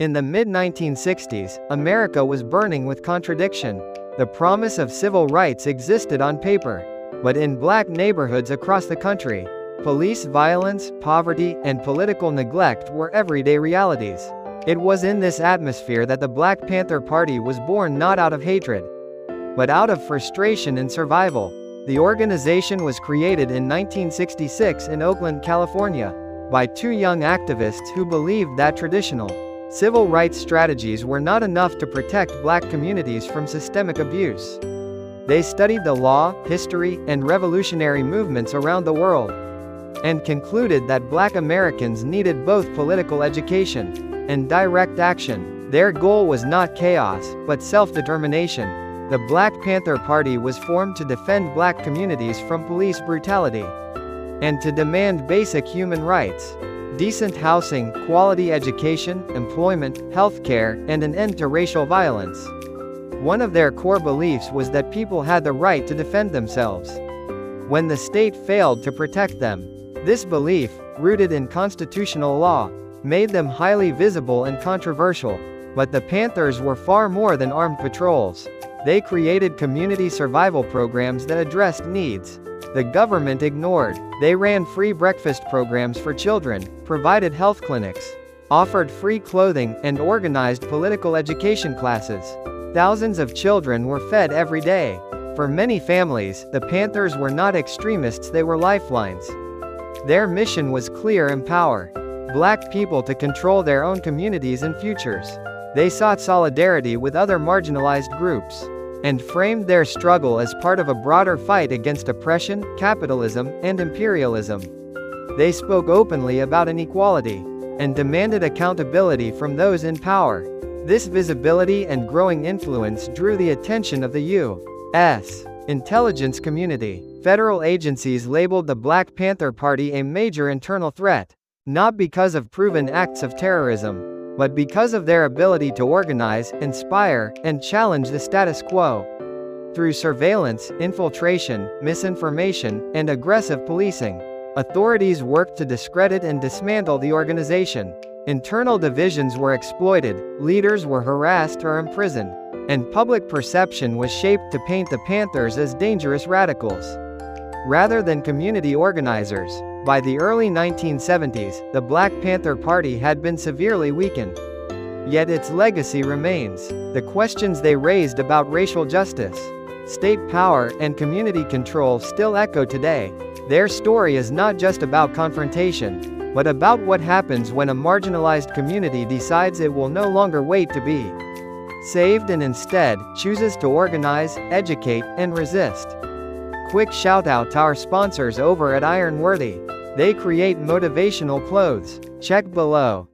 In the mid-1960s, America was burning with contradiction. The promise of civil rights existed on paper. But in black neighborhoods across the country, police violence, poverty, and political neglect were everyday realities. It was in this atmosphere that the Black Panther Party was born, not out of hatred, but out of frustration and survival. The organization was created in 1966 in Oakland, California, by two young activists who believed that traditional civil rights strategies were not enough to protect black communities from systemic abuse. They studied the law, history, and revolutionary movements around the world, and concluded that black Americans needed both political education and direct action. Their goal was not chaos, but self-determination. The Black Panther Party was formed to defend black communities from police brutality and to demand basic human rights: decent housing, quality education, employment, healthcare, and an end to racial violence. One of their core beliefs was that people had the right to defend themselves when the state failed to protect them. This belief, rooted in constitutional law, made them highly visible and controversial. But the Panthers were far more than armed patrols. They created community survival programs that addressed needs the government ignored. They ran free breakfast programs for children, provided health clinics, offered free clothing, and organized political education classes. Thousands of children were fed every day. For many families, the Panthers were not extremists, they were lifelines. Their mission was clear: empower black people to control their own communities and futures. They sought solidarity with other marginalized groups and framed their struggle as part of a broader fight against oppression, capitalism, and imperialism. They spoke openly about inequality and demanded accountability from those in power. This visibility and growing influence drew the attention of the U.S. intelligence community. Federal agencies labeled the Black Panther Party a major internal threat, not because of proven acts of terrorism, but because of their ability to organize, inspire, and challenge the status quo. Through surveillance, infiltration, misinformation, and aggressive policing, authorities worked to discredit and dismantle the organization. Internal divisions were exploited, leaders were harassed or imprisoned, and public perception was shaped to paint the Panthers as dangerous radicals rather than community organizers. By the early 1970s, the Black Panther Party had been severely weakened. Yet its legacy remains. The questions they raised about racial justice, state power, and community control still echo today. Their story is not just about confrontation, but about what happens when a marginalized community decides it will no longer wait to be saved and instead chooses to organize, educate, and resist. Quick shout out to our sponsors over at IronWiorthy. They create motivational clothes. Check below.